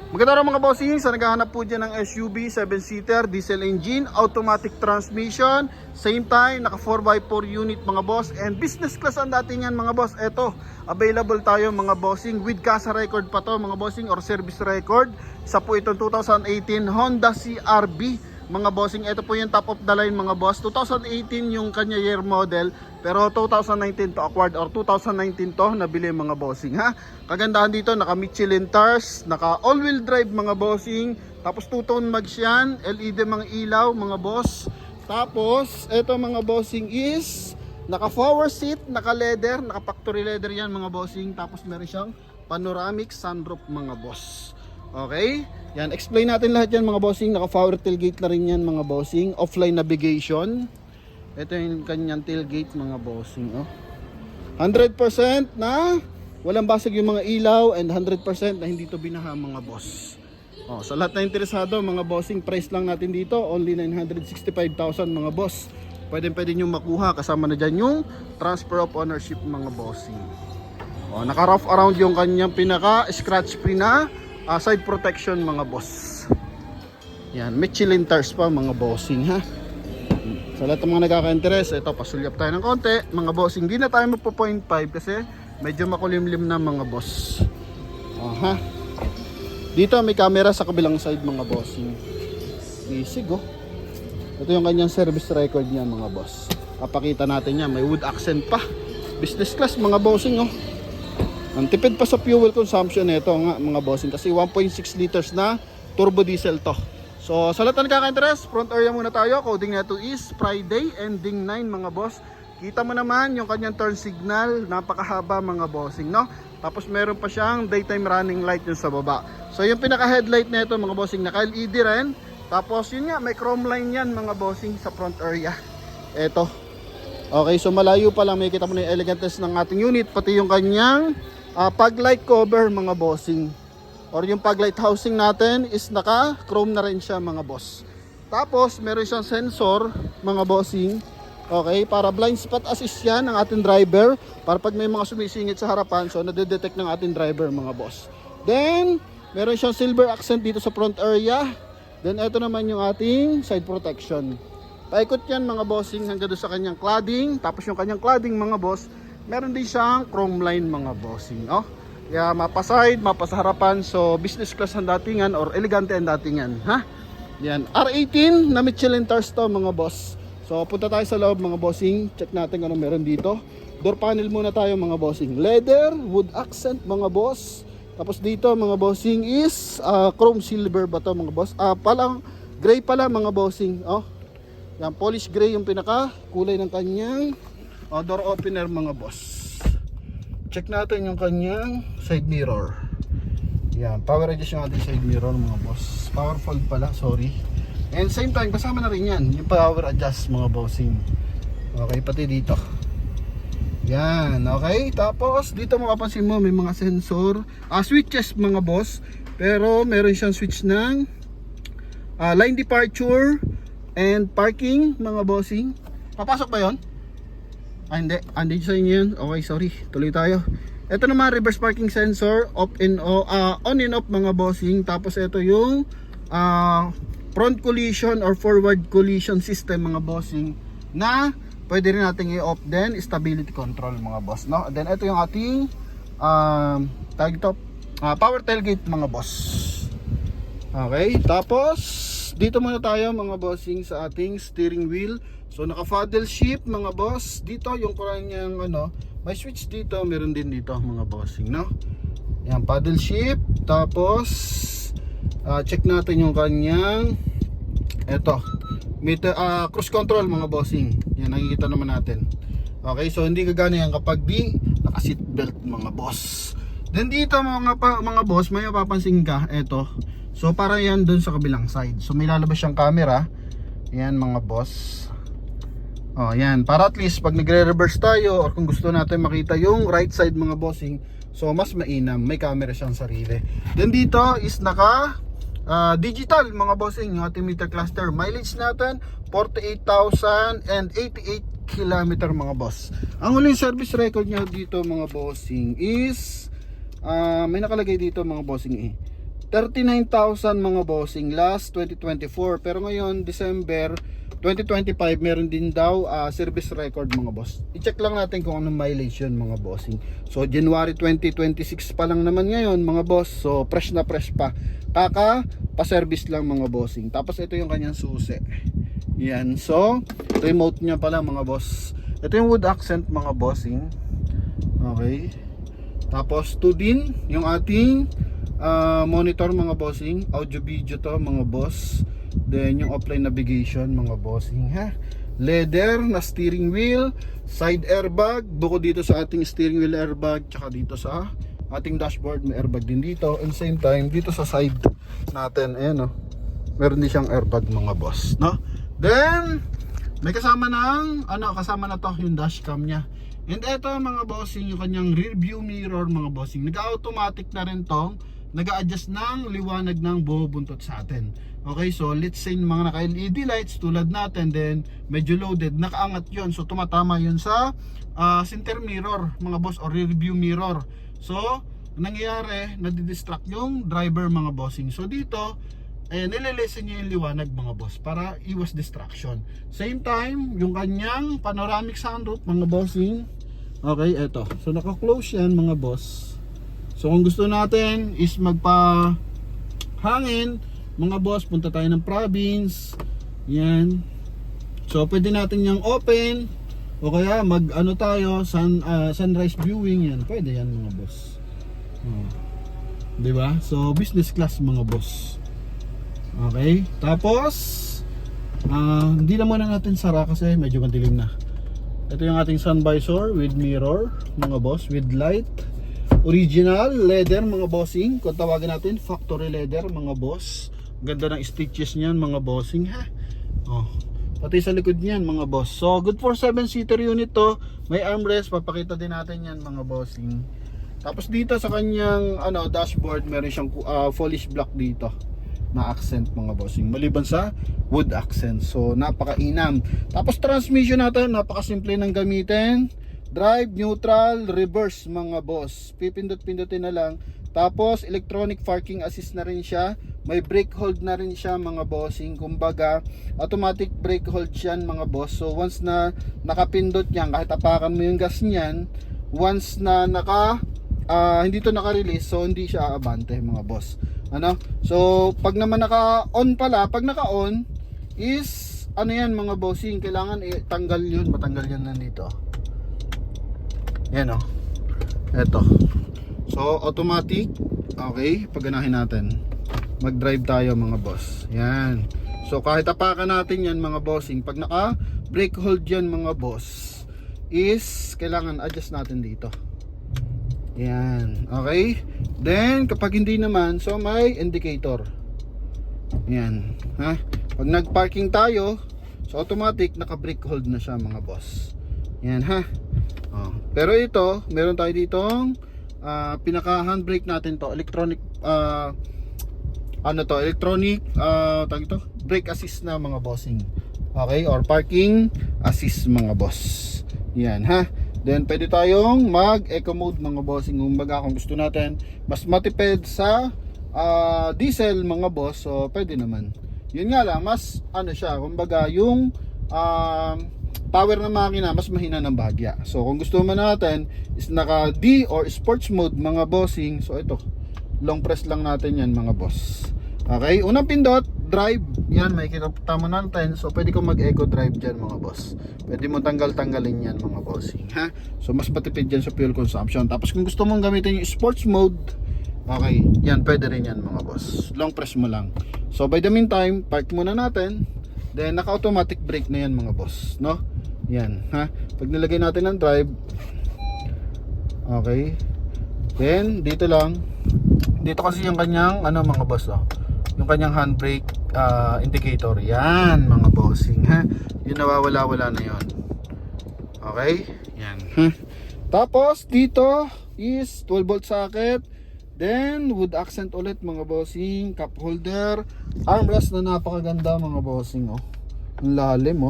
Maganda rin mga bossing, sa naghahanap po dyan ng SUV, 7-seater, diesel engine, automatic transmission, same time, naka 4x4 unit mga boss, and business class ang dating yan mga boss. Eto, available tayo mga bossing, with CASA record pa to mga bossing, or service record. Isa po itong 2018 Honda CR-V mga bossing. Ito po yung top of the line mga boss. 2018 yung kanya year model, pero 2019 to acquired, or 2019 to nabili mga bossing ha. Kagandahan dito, naka Michelin tires, naka all wheel drive mga bossing, tapos two-tone mags yan, LED mga ilaw mga boss. Tapos ito mga bossing is naka power seat, naka leather, naka factory leather yan mga bossing. Tapos meron siyang panoramic sunroof mga boss. Okay, yan, explain natin lahat yan mga bossing. Naka power tailgate na rin yan mga bossing, offline navigation. Ito yung kanyang tailgate mga bossing, oh. 100% na walang basag yung mga ilaw, and 100% na hindi to binaha mga boss. Oh, sa lahat na interesado mga bossing, price lang natin dito only 965,000 mga boss. Pwede nyo makuha, kasama na dyan yung transfer of ownership mga bossing. Oh, naka rough around yung kanyang pinaka scratch free na side protection mga boss. Yan, Michelin tires pa mga bossing ha. Sa lahat ng mga nagkaka-interest, ito, pasulyap tayo ng konti mga bossing. Hindi na tayo magpo 0.5 kasi medyo makulimlim na mga boss. Aha. Dito may camera sa kabilang side mga bossing. Easy go. Ito yung kanyang service record niya mga boss. Papakita natin yan, may wood accent pa. Business class mga bossing oh. Ang tipid pa sa fuel consumption nito nga mga bossing, kasi 1.6 liters na turbo diesel to. So sa lahat ng nakaka-interest, front area muna tayo. Coding nito is Friday, ending 9 mga boss. Kita mo naman yung kanyang turn signal, napakahaba mga bossing, no? Tapos meron pa siyang daytime running light yung sa baba. So yung pinaka headlight nito mga bossing, naka LED rin. Tapos yun nga, may chrome line yan mga bossing sa front area. Eto. Okay, so malayo pa lang makikita mo na yung elegantness ng ating unit, pati yung kanyang pag light cover mga bossing, or yung pag light housing natin is naka chrome na rin siya mga boss. Tapos meron siyang sensor mga bossing, okay, para blind spot assist yan ng ating driver, para pag may mga sumisingit sa harapan, so nadedetect ng ating driver mga boss. Then meron siyang silver accent dito sa front area. Then ito naman yung ating side protection. Paikot yan mga bossing hanggang doon sa kanyang cladding. Tapos yung kanyang cladding mga boss, meron din siyang chrome line mga bossing, oh. Kaya mapa-side, mapa-harapan. So business class ang datingan, or elegante ang datingan, ha? Yan, R18 na Michelin tires to mga boss. So punta tayo sa loob mga bossing. Check natin kung ano meron dito. Door panel muna tayo mga bossing. Leather, wood accent mga boss. Tapos dito mga bossing is chrome silver ba to mga boss? Palang gray pala mga bossing, oh. Yan, polish gray yung pinaka kulay ng kanyang door opener mga boss. Check natin yung kanyang side mirror. Yan, power adjust yung ating side mirror mga boss. Power fold pala, sorry. And same time, kasama na rin yan yung power adjust mga bossing. Okay, pati dito. Yan, okay. Tapos dito mapapansin mo may mga sensor, switches mga boss. Pero meron siyang switch ng line departure and parking mga bossing. Papasok ba yon? Hindi, hindi sa inyo yun. Okay, sorry, tuloy tayo. Ito naman reverse parking sensor, on and off mga bossing. Tapos ito yung front collision or forward collision system mga bossing, na pwede rin natin i-off din, stability control mga boss, no? Then ito yung ating power tailgate mga boss. Okay, tapos dito muna tayo mga bossing sa ating steering wheel. So naka paddle shift mga boss. Dito yung kanyang may switch dito, meron din dito mga bossing, no? Yan, paddle shift. Tapos check natin yung kanyang meter, cruise control mga bossing. Yan, nakikita naman natin. Okay, so hindi gagana yan kapag di naka seat belt mga boss. Then dito mga boss, may mapapansin ka, eto. So para yan dun sa kabilang side. So may lalabas siyang camera. Yan mga boss. Oh, yan, para at least pag nagre-reverse tayo, or kung gusto natin makita yung right side mga bossing, so mas mainam, may camera siyang sarili. Then dito is naka digital mga bossing, yung ating meter cluster. Mileage natin 48,088 km mga boss. Ang huling service record niya dito mga bossing is may nakalagay dito mga bossing 39,000 mga bossing last 2024. Pero ngayon, December 2025, meron din daw service record mga boss. I-check lang natin kung anong mileage yun mga bossing. So January 2026 pa lang naman ngayon mga boss. So fresh na fresh pa. Pa-service lang mga bossing. Tapos ito yung kanyang susi. Yan. So remote niya pala mga boss. Ito yung wood accent mga bossing. Okay. Tapos 2 din yung ating monitor mga bossing. Audio video to mga boss. Then yung offline navigation mga bossing ha. Leather na steering wheel, side airbag, bukod dito sa ating steering wheel airbag, tsaka dito sa ating dashboard may airbag din dito. And same time dito sa side natin, ayan oh, meron din siyang airbag mga boss, no? Then may kasama ng kasama na to yung dashcam niya. And eto mga bossing, yung kanyang rear view mirror mga bossing. Nag-automatic na rin tong nag-a-adjust ng liwanag ng bubuntot sa atin. Okay, so let's say mga naka-LED lights tulad natin, then medyo loaded, nakaangat yon. So tumatama yun sa center mirror mga boss or rear view mirror. So nangyayari, nadidistract yung driver mga bossing. So dito nililesen niya yung liwanag mga boss para iwas distraction. Same time, yung kanyang panoramic sunroof mga bossing. Okay, eto. So naka-close yan mga boss. So kung gusto natin is magpa hangin mga boss, punta tayo ng province. Yan. So pwede natin yung open o kaya mag tayo sunrise viewing yan. Pwede yan mga boss. Di ba? So business class mga boss. Okay? Tapos hindi na muna natin sara kasi medyo madilim na. Ito yung ating sun visor with mirror mga boss, with light. Original leather mga bossing. Kung tawagin natin factory leather mga boss. Ganda ng stitches niyan mga bossing ha. Oh, pati sa likod niyan mga boss. So good for 7-seater unit to. May armrest, papakita din natin yan mga bossing. Tapos dito sa kanyang dashboard, meron siyang polish block dito na accent mga bossing. Maliban sa wood accent. So napakainam. Tapos transmission natin, napakasimple ng gamitin. Drive, neutral, reverse mga boss. Pipindot-pindutin na lang. Tapos electronic parking assist na rin siya. May brake hold na rin siya mga bossing. Kumbaga automatic brake hold yan mga boss. So once na nakapindot yan, kahit apakan mo yung gas niyan, once na hindi to naka-release, so hindi siya aabante mga boss. So pag naman naka-on pala, pag naka-on is yan mga bossing, kailangan tanggal yun, matanggal yun nandito. Yan o. Eto. So automatic. Okay, pagganahin natin. Mag-drive tayo mga boss. Yan. So kahit apakan natin yan mga bossing, pag naka brake hold yan mga boss, is kailangan adjust natin dito. Yan. Okay. Then kapag hindi naman, so may indicator. Yan. Ha? Pag nag-parking tayo, so automatic naka-brake hold na siya mga boss. Yan ha. Pero ito, meron tayo ditong pinaka handbrake natin to, electronic electronic brake assist na mga bossing. Okay, or parking assist mga boss. Yan ha. Then pwede tayong mag eco mode mga bossing. Kumbaga kung gusto natin mas matipid sa diesel mga boss, so pwede naman. Yun nga lang, mas siya, kumbaga yung power ng makina mas mahina ng bahagya. So kung gusto man natin is naka D or sports mode mga bossing, so ito long press lang natin yan mga boss. Okay, unang pindot drive, yan may kita mo natin. So pwede kong mag eco drive dyan mga boss. Pwede mo tanggalin yan mga bossing ha. So mas patipid dyan sa fuel consumption. Tapos kung gusto mong gamitin yung sports mode, okay, yan pwede rin yan mga boss. Long press mo lang. So by the meantime, park muna natin. Then naka automatic brake na yan mga boss, no? Yan ha. Pag nilagay natin ng drive, okay, then dito lang, dito kasi yung kanyang mga boss yung kanyang handbrake indicator. Yan mga bossing ha. Yung nawawala-wala na yon. Okay, yan ha. Tapos dito is 12 volt socket. Then wood accent ulit mga bossing, cup holder, armrest na napakaganda mga bossing ang lalim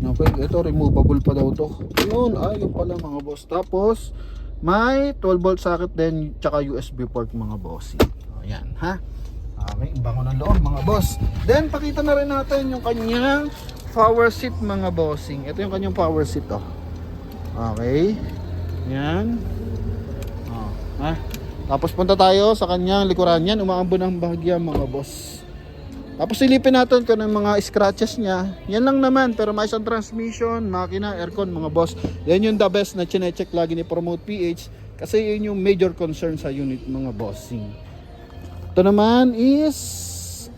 Okay, ito removable pa daw to. Yun pala mga boss. Tapos may 12 volt socket din, tsaka USB port mga bossing. Ayan, ha? Okay, bango ng loob mga boss. Then, pakita na rin natin yung kanyang power seat mga bossing. Ito yung kanyang power seat, oh. Okay. Ayan. Oh, ha? Tapos punta tayo sa kanyang likuran. Yan, umaambon ng bahagya mga boss. Tapos silipin natin kung ng mga scratches niya. Yan lang naman, pero may isang transmission, makina, aircon mga boss. Yan yung the best na chine-check lagi ni Promote PH. Kasi yun yung major concern sa unit mga bossing. Ito naman is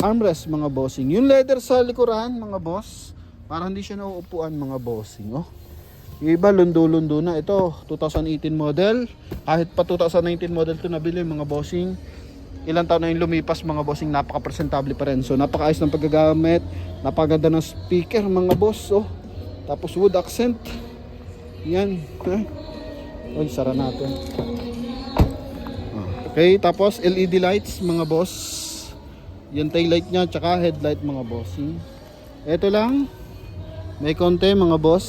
armrest mga bossing. Yung leather sa likuran mga boss, para hindi siya nauupuan mga bossing. Oh. Yung iba lundo-lundo na. Ito 2018 model. Kahit pa 2019 model to nabili mga bossing. Ilang taon na yung lumipas mga bossing, napaka-presentable pa rin. So napakaayos ng paggagamit, napakaganda ng speaker mga boss. Oh. Tapos wood accent. Yan. Oy, sara natin. Okay, tapos LED lights mga boss. Yung tail light niya, tsaka headlight mga bossing. Ito lang. May konti mga boss.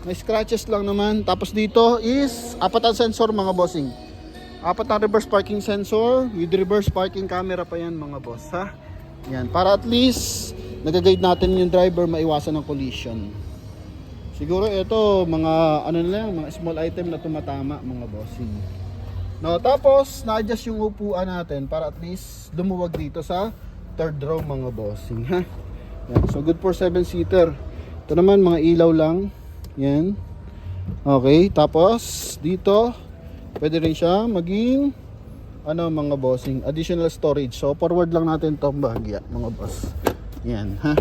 May scratches lang naman. Tapos dito is apat ang sensor mga bossing. Apat ang reverse parking sensor with reverse parking camera pa yan mga boss, ha. Yan, para at least nag-guide natin yung driver maiwasan ng collision. Siguro ito mga ano na lang, mga small item na tumatama mga bossing. No, tapos na-adjust yung upuan natin para at least dumuwag dito sa third row mga bossing, ha. Yan, so good for 7-seater. Ito naman mga ilaw lang. Yan. Okay, tapos dito pwede rin siya maging ano mga bossing, additional storage. So forward lang natin 'tong bahagya mga boss. Yan, ha.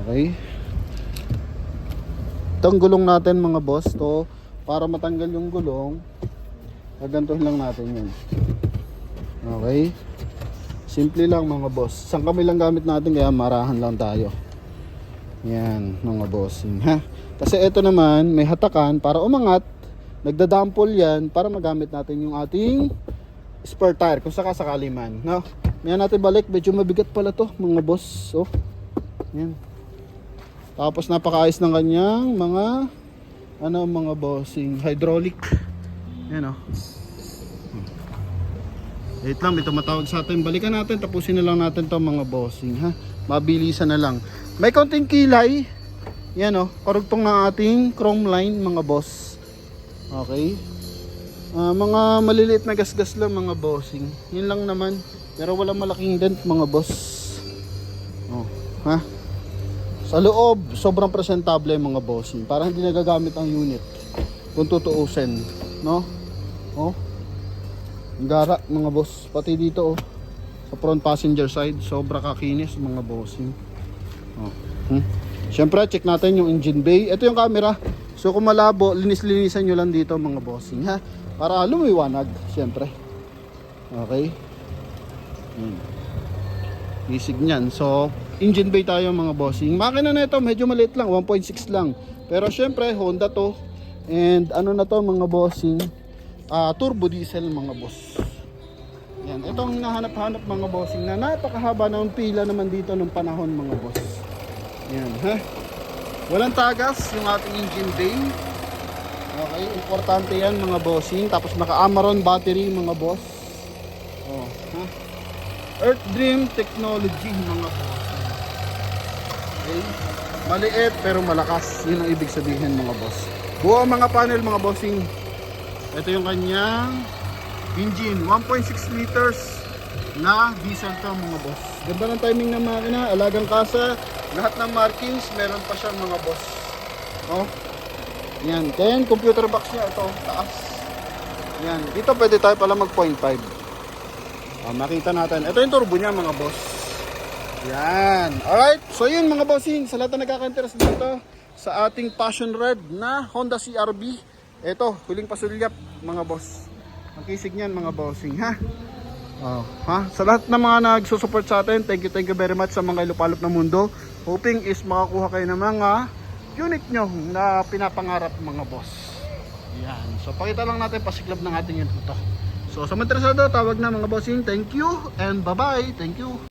Okay. Itong gulong natin mga boss, to para matanggal yung gulong, gagantuhin lang natin 'yan. Okay. Simple lang mga boss. Isang kamay lang gamit natin kaya marahan lang tayo. Yan mga bossing, ha. Kasi ito naman may hatakan para umangat. Nagdadampol yan para magamit natin yung ating spare tire kung sakasakali man, no? Mayan natin balik, medyo mabigat pala to mga boss. Oh. Yan. Tapos napakaayos ng kanyang mga ano mga bossing, hydraulic. Yan, oh. Wait lang, may tumatawag sa atin. Balikan natin, tapusin na lang natin to mga bossing, ha. Mabilisan na lang. May konting kilay. Yan, oh, karugtong ng ating chrome line mga boss. Okay. Mga maliliit na gasgas lang mga bossing. Yun lang naman. Pero walang malaking dent mga boss. Oh, ha? Sa loob, sobrang presentable mga bossing. Para hindi nagagamit ang unit. Kung tutuusin, no? Oh. Gara mga boss. Pati dito, oh. Sa front passenger side, sobra kakinis mga bossing. Oh. Siyempre, check natin yung engine bay. Ito yung camera. So kung malabo, linis-linisan nyo lang dito mga bossing, ha. Para lumiwanag, siyempre. Okay. Isig nyan. So, engine bay tayo mga bossing. Makina na ito, medyo maliit lang, 1.6 lang. Pero siyempre, Honda to. And ano na to mga bossing, turbo diesel mga boss. Yan, itong nahanap-hanap mga bossing na napakahaba ng pila naman dito nung panahon mga boss. Yan, ha. Walang tagas yung ating engine bay. Okay, importante yan mga bossing. Tapos naka-Amaron battery mga boss. Oh, ha. Earth Dream Technology mga bossing. Okay. Maliit pero malakas. Yun ang ibig sabihin mga boss. Buo ang mga panel mga bossing. Ito yung kanyang engine, 1.6 liters na diesel to mga boss. Ganda ng timing ng makina, alagang kasa, lahat ng markings meron pa siya mga boss. Oh. Yan, then computer box niya ito, taas. Yan, dito pwede tayo pala mag 0.5. Makita natin. Ito yung turbo niya mga boss. Yan. Alright, so yun mga bossing, sa lahat na nagkaka-interest dito sa ating passion red na Honda CR-V. Ito, huling pasulyap mga boss. Ang kisig niyan mga bossing, ha. Sa lahat ng mga nagsusupport sa atin, thank you very much sa mga ilupalop na mundo. Hoping is makakuha kayo ng mga unit nyo na pinapangarap mga boss. Yan. So pakita lang natin pasiklab ng ating unit ito. So sa mga interesado, tawag na mga bossing. Thank you and bye bye. Thank you.